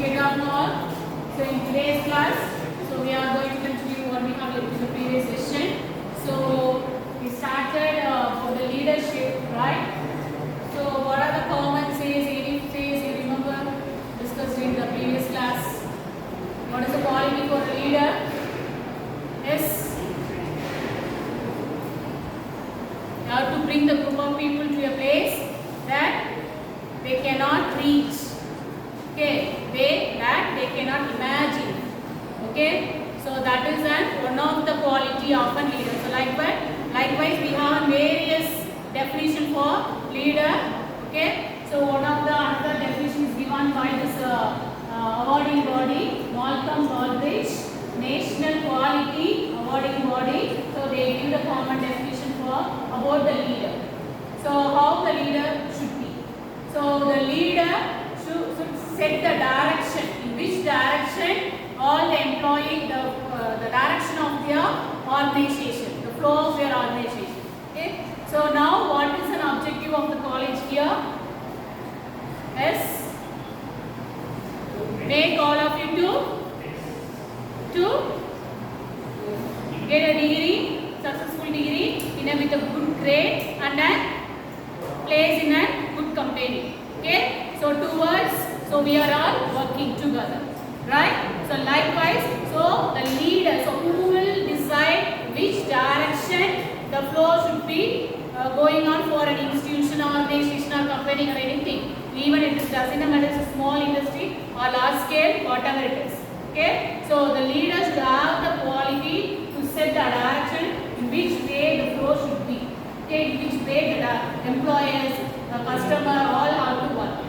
Good afternoon. So in today's class, so we are going to continue what we have in the previous session. So we started for the leadership, right? So what are the common says, you remember discussed in the previous class? What is the quality for a leader? Yes. You have to bring the group of people to a place that they cannot reach. Okay, that they cannot imagine. Okay, so that is one of the quality of a leader. So likewise we have various definition for leader. Okay, so one of the other definitions given by this awarding body, Malcolm Baldrige, National Quality Awarding Body. So they give the common definition for about the leader. So how the leader should be. So the leader should set the direction, in which direction all the employee, the direction of their organization, the flow of their organization. Okay. So now what is an objective of the college here? Yes. Make all of you to get a degree, successful degree with a good grade and a place in a good company. Okay. So so we are all working together, right? So likewise, so the leader, so who will decide which direction the flow should be going on for an institution, organization or company or anything. Even if it doesn't matter, it's a small industry or large scale, whatever it is. Okay? So the leader should have the quality to set the direction in which way the flow should be. Okay? In which way the employers, the customer all have to work.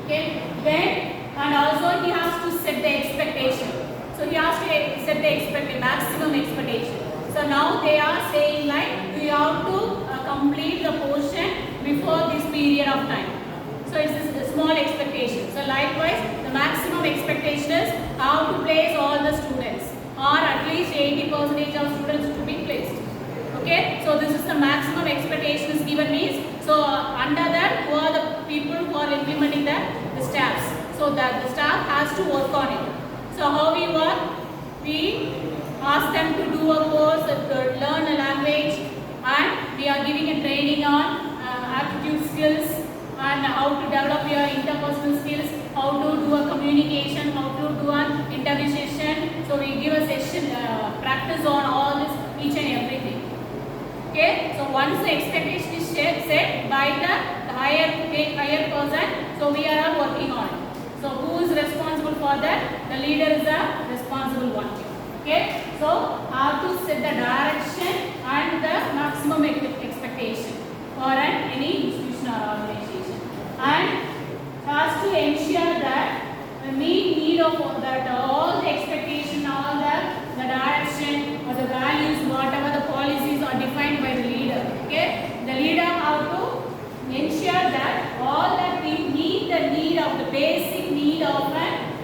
Okay? Then, and also he has to set the expectation. So he has to set the maximum expectation. So now they are saying like we have to complete the portion before this period of time. So it's a small expectation. So likewise, the maximum expectation is how to place all the students, or at least 80% of students to be placed. Okay, so this is the maximum expectation is given means. So under that, who are the people who are implementing the staffs? So that the staff has to work on it. So how we work? We ask them to do a course, learn a language, and we are giving a training on aptitude skills and how to develop your interpersonal skills, how to do a communication, how to do an interview session. So we give a session, practice on all this, each and everything. Okay, so once the expectation is set by the higher person, so we are all working on it. So who is responsible for that? The leader is the responsible one. Okay, so how to set the direction and the maximum expectation for any institution or organization, and has to ensure that the need of that all the expectation, all the direction or the values, whatever the policies are defined by the leader. Okay, the leader have to ensure that all that we meet the need of the basic need of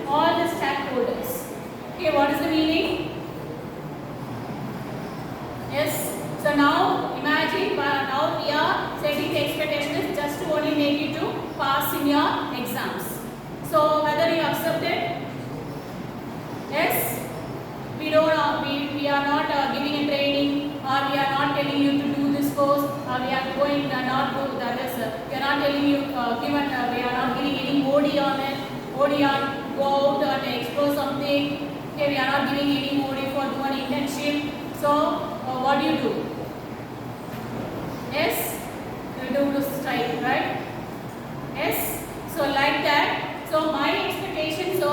all the stakeholders. Okay, what is the meaning? Yes. So now imagine now we are setting the expectations just to only make you to pass in your exams. So whether you accept it, yes, we are not giving a training, or we are not telling you to do this course, or we are going not do that is we are not telling you we are not giving any OD on it, OD on go out and explore something. Okay, we are not giving any OD for do an internship. So what do? Yes, you do the strike, right? Yes. So like that. So my expectation. So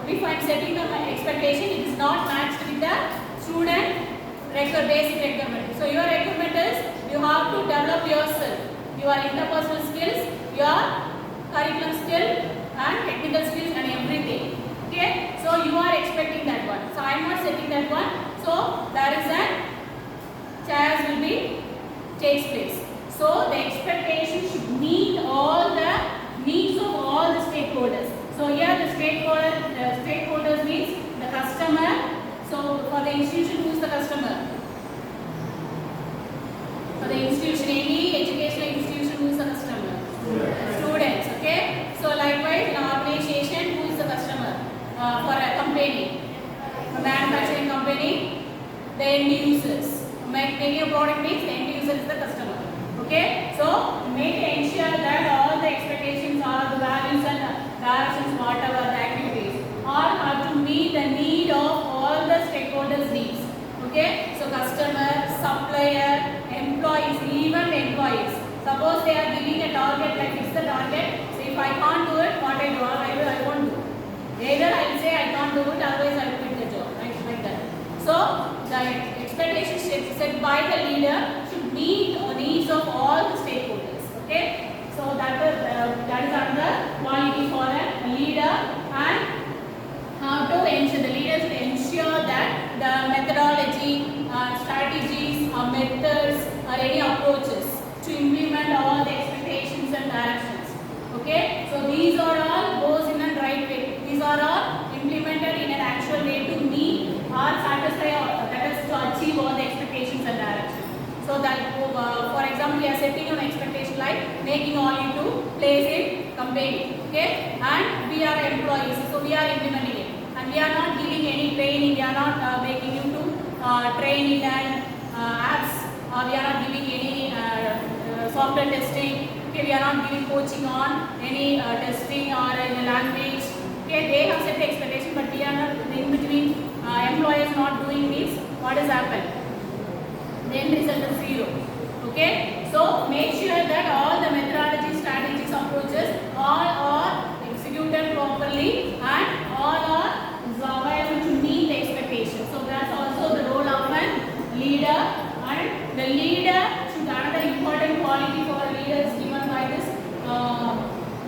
if I am setting up my expectation, it is not matched with the student basic requirement. So your requirement is you have to develop yourself, your interpersonal skills, your curriculum skill and technical skills and everything. Okay. So you are expecting that one. So I am not setting that one. So there is a chairs will be takes place. So the expectation should meet all the needs of all the stakeholders. So here the stakeholders means the customer. So for the institution, who is the customer? For the institution, any educational institution, who is the customer? Students. Okay. So likewise in our organization, who is the customer? making a product means the end user is the customer. Okay, so make ensure that all the expectations or the values and directions, whatever the activities, all have to meet the need of all the stakeholders' needs. Okay, so customer, supplier, employees, even employees. Suppose they are giving a target, like fix the target. So if I can't do it, what I do? I won't do. Either I will say I can't do it, otherwise I will quit the job. Right, like that. So the expectations set by the leader should meet the needs of all the stakeholders. Okay, so that is another quality for a leader. And how to ensure, the leader should ensure that the methodology, strategies, or methods, or any approaches to implement all the expectations and directions. Okay, so these are all goes in a right way. These are all implemented in an actual way to meet or satisfy, that is to achieve all the expectations and directions. So that, for example, we are setting an expectation like making all into place in company. Okay, and we are employees, so we are implementing it, and we are not giving any training. We are not making you to train in an apps. We are not giving any software testing. Okay, we are not giving coaching on any testing or any language. Okay, they have set the expectation, but we are not in between. Employees not doing this. What has happened? The end result is zero. Okay, so make sure that all the methodology, strategies, approaches all are executed properly and all are available to meet the expectations. So that's also the role of a leader, and the leader should, another important quality for a leader is given by this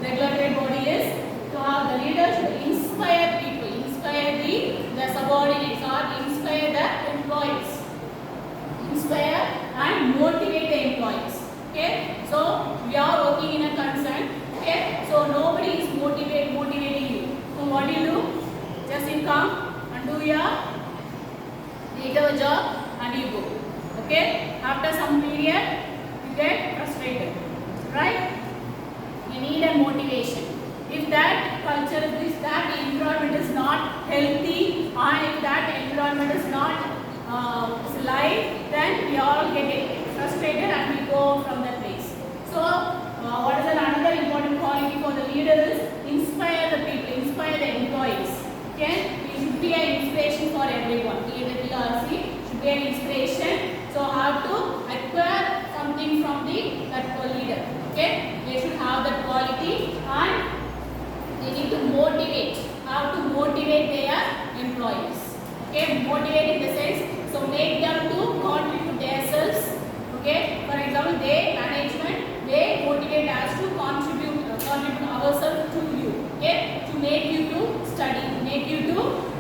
regulatory body is to have the leader should inspire people, inspire the subordinates, or inspire the employees. Inspire and motivate the employees. Okay, so we are working in a concern. Okay, so nobody is motivating you. So what do? Just you come and do your job and you go. Okay, after some period you get frustrated, right? You need a motivation. If that culture, if that environment is not healthy, and if that environment is not live, then we all get frustrated and we go from that place. So what is another important quality for the leader is inspire the people, inspire the employees. Okay, it should be an inspiration for everyone. EWRC should be an inspiration. So how to acquire something from that leader. Okay, they should have that quality, and they need to motivate. How to motivate their employees. Okay, motivate in the sense, so make them to contribute themselves. Okay, for example, they management, they motivate us to contribute ourselves to you. Okay, to make you to study, make you to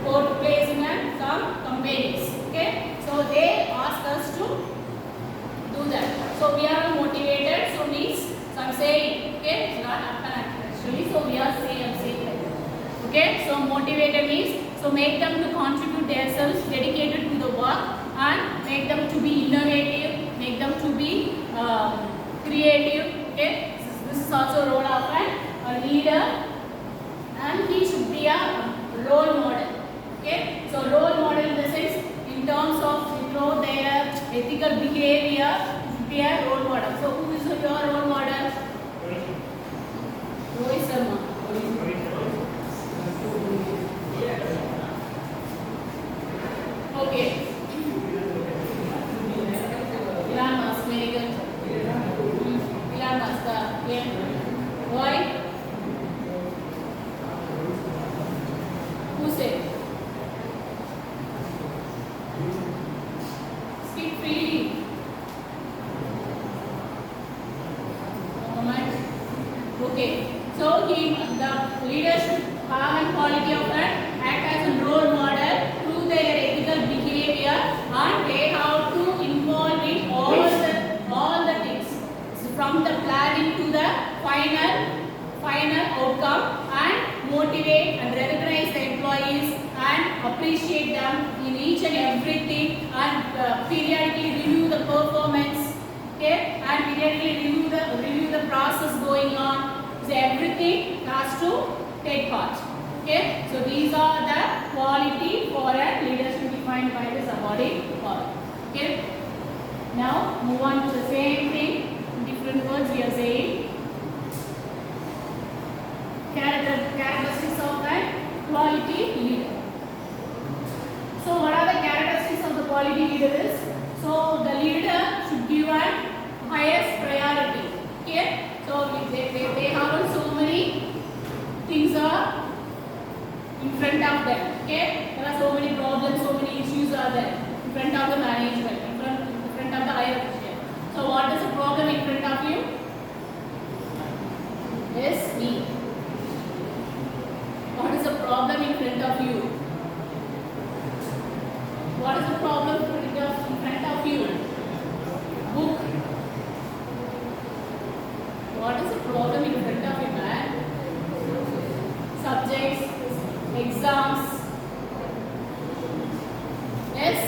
go to place in some companies. Okay, so they ask us to do that. So we are motivated. So means, so I'm saying, okay, it's not actually. So we are saying, I'm saying like that. Okay, so motivated means, so make them to contribute themselves, dedicated to the work, and make them to be innovative, make them to be creative. Okay, this is also role of a leader, and he should be a role model. Okay, so role model in the sense, in terms of their ethical behavior, should be a role model. So who is your role model? Rohit Sharma. Okay. Elon Musk, very good. Elon Musk, yeah. Why? Who said? Speak freely. Okay. So the leader should have a quality of that, act as a role model through their ethical behavior, and they have to involve in all the things, so from the planning to the final outcome, and motivate and recognize the employees and appreciate them in each and everything, and periodically review the performance. Okay, and periodically review the process going on. So everything has to take part. Okay, so these are the quality for a leadership defined by the subordinate. Okay. Now move on to the same thing. In different words we are saying. Characteristics of a quality leader. So what are the characteristics of the quality leader is? So the leader should give a highest priority. Okay. So they have so many things are in front of them. Okay. There are so many problems, so many issues are there in front of the management, in front of the higher official. So what is the problem in front of you? Yes, me. What is the problem in front of you? What is the problem in front of you? Book. What is the problem in front of you, man? Subjects, exams. Yes?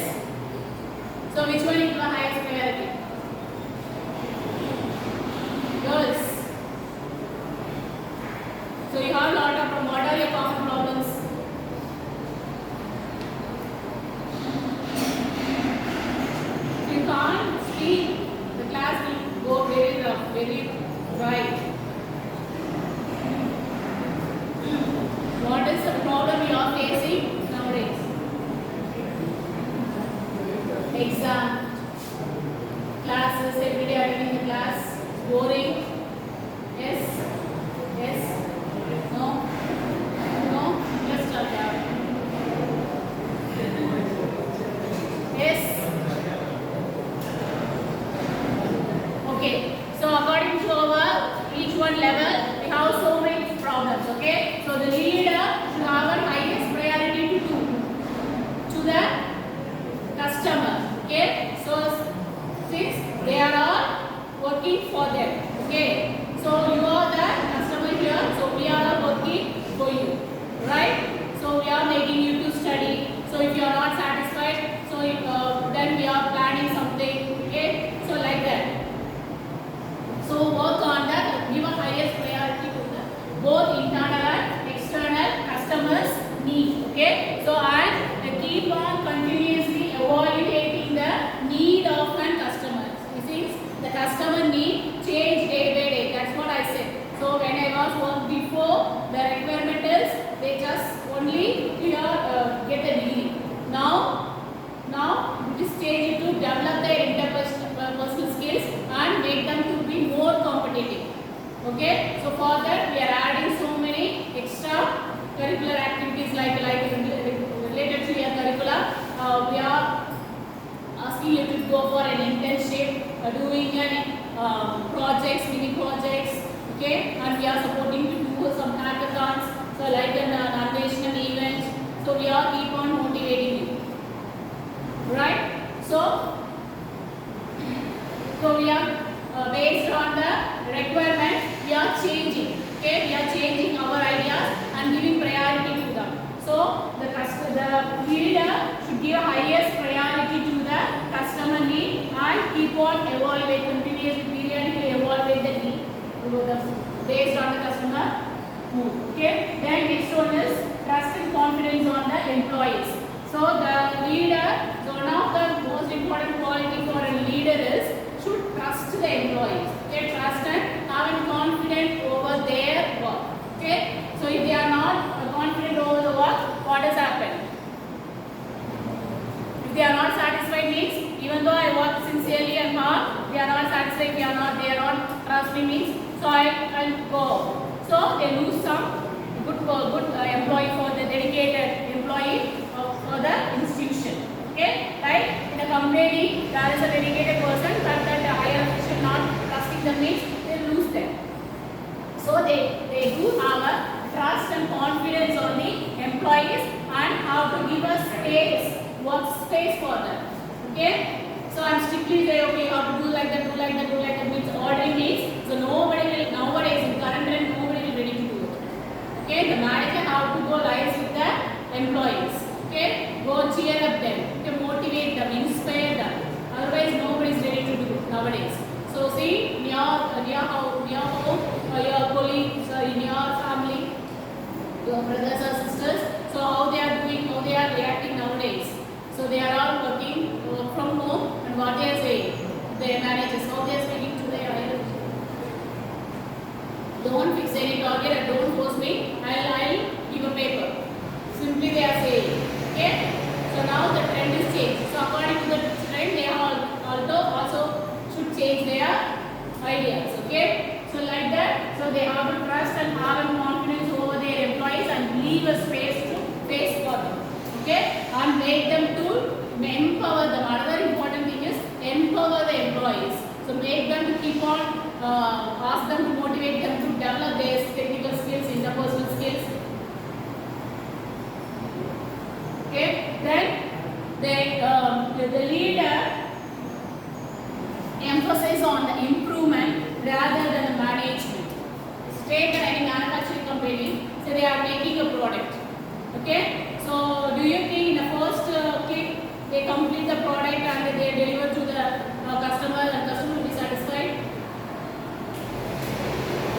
So which one is the highest priority? Girls. So you have a lot of problems. What are your common problems? If you can't speak, the class will go very rough, very dry. What is the problem you are facing nowadays? Exam, classes, every day attending the class, boring. Yes? Yes? No? No? Let's start out. Yes? Okay. So according to our each one level, we have so many problems. Okay. So the leader should have a highest priority to the customer. Okay. So since they are all working for them. Okay. So you are the customer here. So we are working for you. Right. So we are making you to study. So if you are not satisfied, so then we are planning something. Okay. So like that. So work on that, give a highest priority to the both internal and external customers' need. Okay. So and keep on continuously evaluating the need of an customer. Since the customer need change day by day. That's what I said. So when I was work before, the requirement is they just only get the degree. Now this stage to develop their interpersonal skills and make them to be more competitive. Okay. So for that we are adding so many extra curricular activities like related to your curricula. We are asking you to go for an internship, doing an projects, mini projects. Okay. And we are supporting to do some hackathons. So like an national event. So we are keep on motivating you. Right. So we are based on the requirement, we are changing. Okay, we are changing our ideas and giving priority to them. So the leader should give highest priority to the customer need and keep on evaluating, continuously, periodically evaluate the need based on the customer mood. Okay. Then next one is trust and confidence on the employees. So the leader, so one of the most important quality for a leader is should trust the employees. Okay, trust and have confidence over their work. Okay, so if they are not confident over the work, what has happened? If they are not satisfied means, even though I work sincerely and hard, they are not satisfied, they are not trust me means, so I'll go. So they lose some good employee for the dedicated employee for the institution. Okay, right? In a company, there is a dedicated person, but that the higher official not trusting them means they lose them. So they do have a trust and confidence on the employees and how to give a space, work space for them. Okay. So I'm strictly saying, okay, you have to do like that, means ordering means. So nobody will nowadays in current trend nobody will ready to do it. Okay, the manager have to go live with the employees. Okay, go cheer up them, okay, motivate them, inspire them. Otherwise nobody is ready to do it nowadays. So see, in your home, your colleagues, in your family, your brothers or sisters, so how they are doing, how they are reacting nowadays. So they are all working from home and what they are saying. their managers, how they are speaking to their higher. Don't fix any target and don't force me. I'll give a paper. Simply they are saying. Okay. So now the trend is changed. So according to the trend, they also should change their ideas. Okay. So like that. So they have to trust and have a confidence over their employees and leave a space to face for them. Okay. And make them to empower them. Another important thing is empower the employees. So make them to keep on. Ask them to motivate them to develop their technical skills, interpersonal skills. Okay, then the leader emphasizes on the improvement rather than the management. Take any manufacturing company, so they are making a product. Okay, so do you think in the first click they complete the product and they deliver to the customer and customer will be satisfied?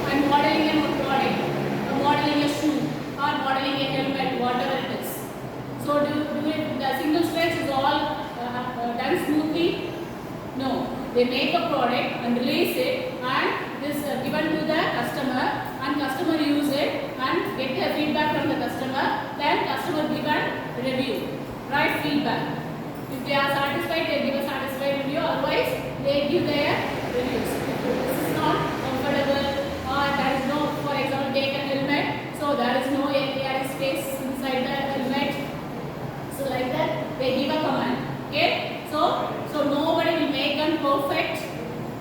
And modeling a product, modeling a shoe or modeling a helmet, whatever it is. So the single stretch is all done smoothly? No. They make a product and release it and this given to the customer and customer use it and get the feedback from the customer, then customer give a review, right? Feedback. If they are satisfied, they give a satisfied review, otherwise they give their reviews. If this is not comfortable or there is no, for example, take a helmet, so there is no air space inside the helmet. So like that, they give a command. Okay. So nobody will make a perfect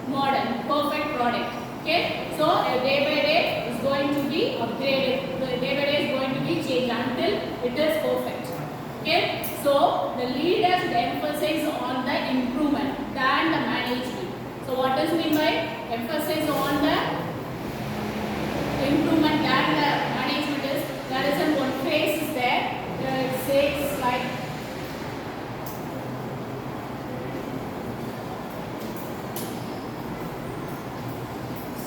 model, perfect product. Okay. So day by day is going to be upgraded. Day by day is going to be changed until it is perfect. Okay. So the leader should emphasize on the improvement than the management. So what does mean by emphasis on the improvement than the management is there is one phrase is there. It says like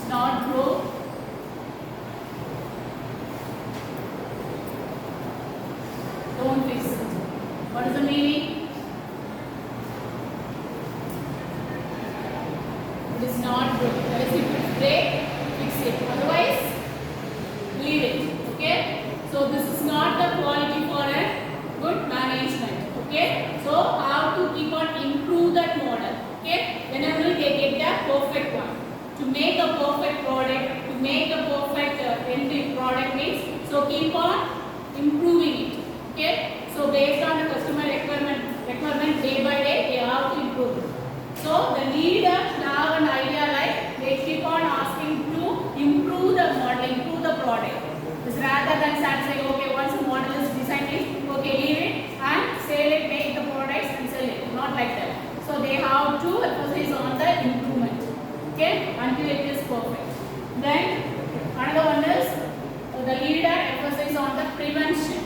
not grow. Don't fix it. What is the meaning? It is not grow. That is, if it break, fix it. Otherwise, leave it. Okay. So this is not the quality for a good management. Okay. So how to keep on improve that model. Okay. Whenever they get the perfect one. To make a perfect product, to make a perfect end product means, so keep on improving it. Okay. So based on the customer requirement day by day, they have to improve it. So the leader should have an idea like they keep on asking to improve the model, improve the product. Rather than start saying, okay, once the model is designed, okay, leave it and sell it, make the products and sell it. Not like that. So they have to emphasize on the improvement. Okay, until it is perfect. Then another one is the leader emphasizes on the prevention.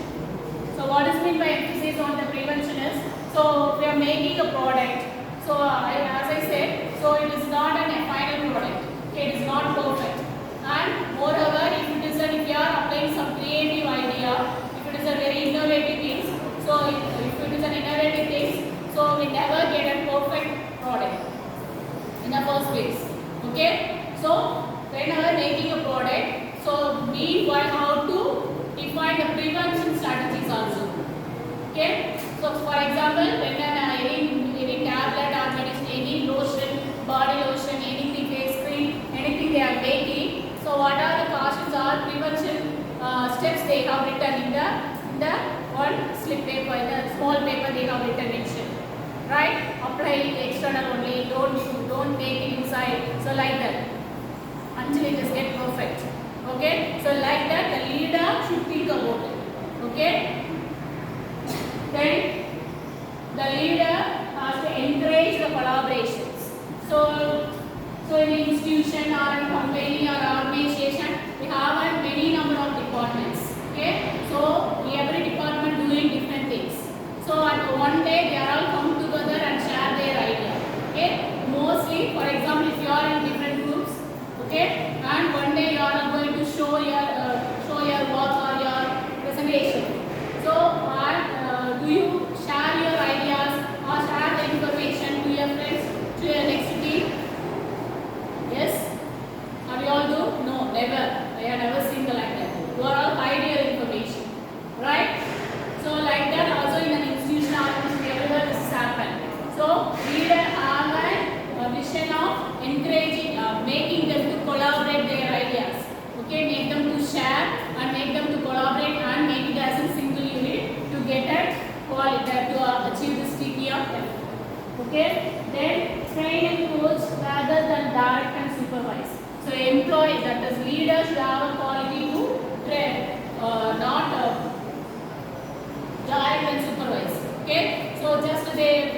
So what is meant by emphasis on the prevention is, so we are making a product. So as I said, so it is not a final product. Okay, it is not perfect. And moreover, if you are applying some creative idea, if it is a very innovative thing, so if it is an innovative thing, so we never get a perfect product in the first place. Okay, so whenever making a product, so meanwhile how to define the prevention strategies also. Okay, so for example, when any tablet or medicine, any lotion, body lotion, anything, face cream, anything they are making, so what are the cautions or prevention steps they have written in the one slip paper, in the small paper they have written mentioned. Right? Apply external only, don't make it inside. So like that. Until it is get perfect. Okay? So like that the leader should think about it. Okay? Then the leader has to encourage the collaborations. So in an institution or a company or organization, we have a many number of departments. Okay? So every department doing different things. So at one day they are all come together and share their idea. Okay? Mostly, for example, if you are in different groups, okay, and one day you are going to show your work or your presentation. So do you share your ideas or share the information to your friends, to your next team? leader should have a quality to train, not direct and supervise. Okay, so just direct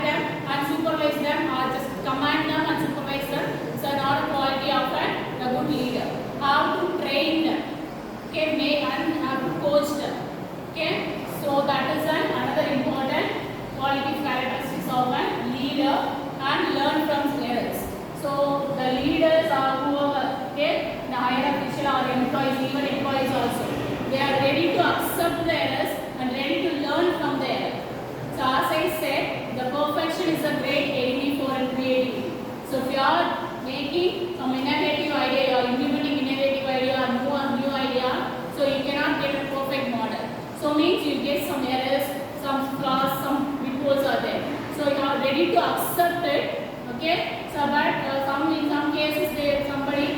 them and supervise them, or just command them and supervise them. So not a quality of a good leader. How to train them, okay, make and how to coach them. Okay, so that is another important quality characteristics of a leader, and learn from errors. So the leaders are whoever, okay, the higher official or employees, even employees also, they are ready to accept the errors and ready to learn from the error. So as I said, the perfection is a great enemy for creativity. So if you are making some innovative idea or implementing innovative idea or new idea, so you cannot get a perfect model. So means you get some errors, some flaws, some loopholes are there. So you are ready to accept it. Okay. So but in some cases somebody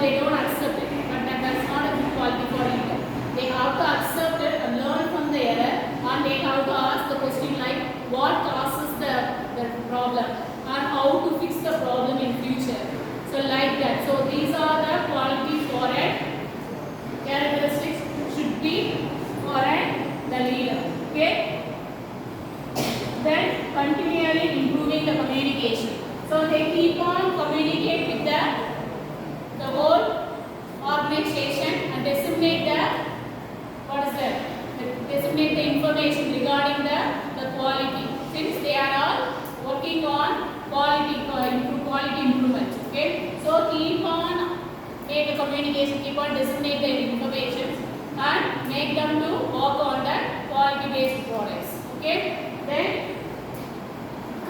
they don't accept it. But that's not a good quality for leader. They have to accept it and learn from the error, and they have to ask the question like what causes the problem and how to fix the problem in future. So like that. So these are the qualities for a characteristics should be for the leader. Okay. Then continually improving the communication. So they keep on communicate with the whole organization and disseminate disseminate the information regarding the quality. Since they are all working on quality improvement. Okay. So keep on make the communication, keep on disseminate the information and make them to work on the quality based products. Okay. Then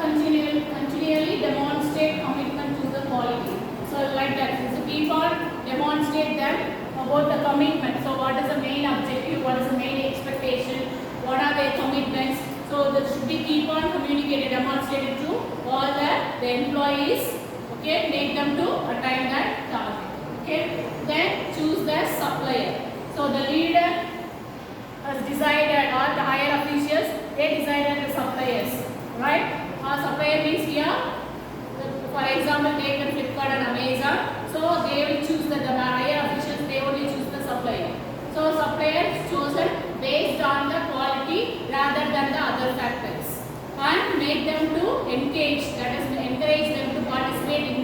continually demonstrate commitment to the quality. So like that. So keep on demonstrate them about the commitment. So what is the main objective? What is the main expectation? What are their commitments? So that should be keep on communicated, demonstrated to all the employees. Okay, make them to attain that target. Okay, then choose the supplier. So the leader has decided, or the higher officials, they decided the suppliers, right? Supplier means here, for example, take the Flipkart and Amazon. So they will choose the higher officials, they only choose the supplier. So supplier is chosen based on the quality rather than the other factors, and make them to engage, that is encourage them to participate in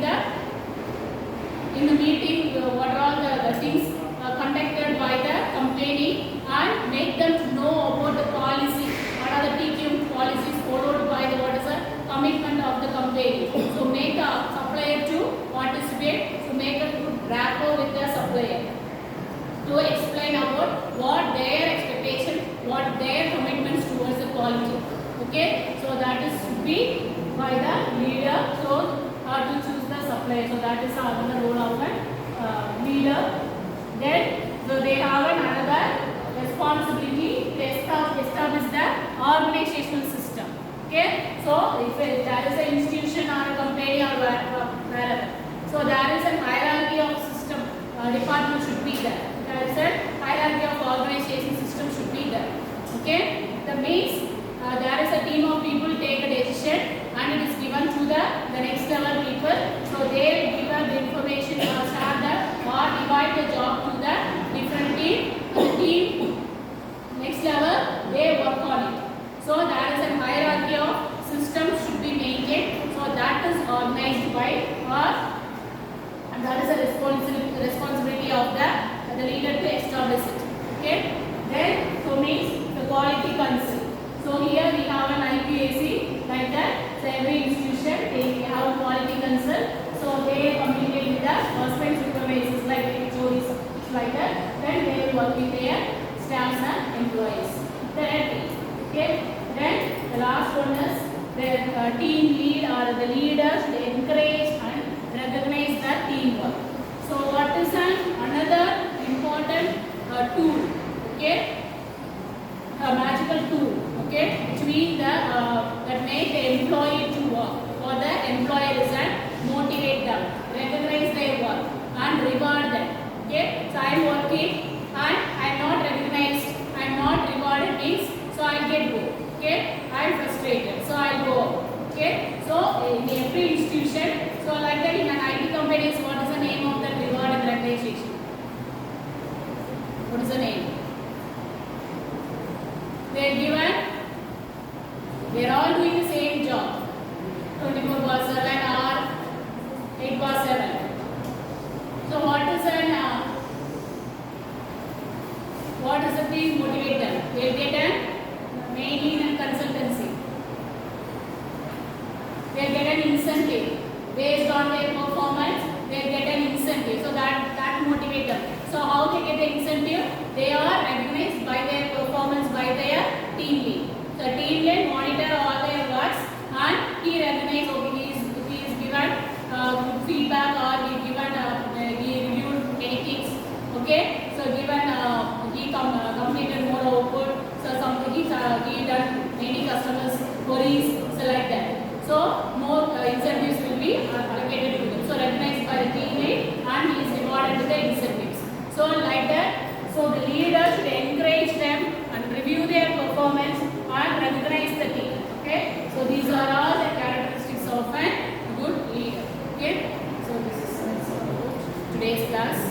the meeting, what are all the things conducted by the company, and make them to know about the policy, what are the TQM policies followed by the what is the commitment of the company. So make a supplier to participate, to make a good rapport with the supplier, to explain about what their expectation, what their commitments towards the quality. Okay, so that is to be by the leader. So how to choose the supplier. So that is another role of a leader. Then so they have another responsibility to establish the organizational system. Okay, so if there is an institution or a company or wherever, so there is a hierarchy of system, department should be there. There is a hierarchy of organization system should be there. Okay, that means there is a team of people take a decision and it is given to the next level people. So they give the information or start or divide the job to the different team. The team next level they work on it. So there is a hierarchy of systems should be maintained. So that is organized by us, and that is a responsibility of the leader to establish it. Okay. Then so means the quality council. So here we have an IPAC like that. So every institution they have a quality council. So they communicate with the husband supervisors like HODs like that. Then they will work with their staffs and employees. Okay. Then the last one is the team lead or the leaders. They encourage and recognize the teamwork. So what is another important tool? Okay, a magical tool. Okay, which means that make the employee to work, or the employer is motivate them, recognize their work and reward them. Okay, so I am working and I am not recognized, I am not rewarded means so I get go. Okay, I am frustrated, so I go. Okay, so in every institution, so like that in an IT company, what is the name of they are given, they are all doing the same job. 24/7 or 8/7. So what is the thing motivate them? They will get an mainly in a consultancy. They will get an incentive based on their performance. They will get an incentive. So that motivate them. So how they get the incentive? They are recognized by their performance by their team lead. So team lead monitor all their works and he recognizes, okay, he is given good feedback or he reviewed many things. Okay, so given he completed more output. So something he done many customers queries. So like that. So more incentives will be allocated to them. So recognized by the team lead and he is rewarded with the incentives. So like that. So the leader should encourage them and review their performance and recognize the team. Okay. So these are all the characteristics of a good leader. Okay. So this is today's class.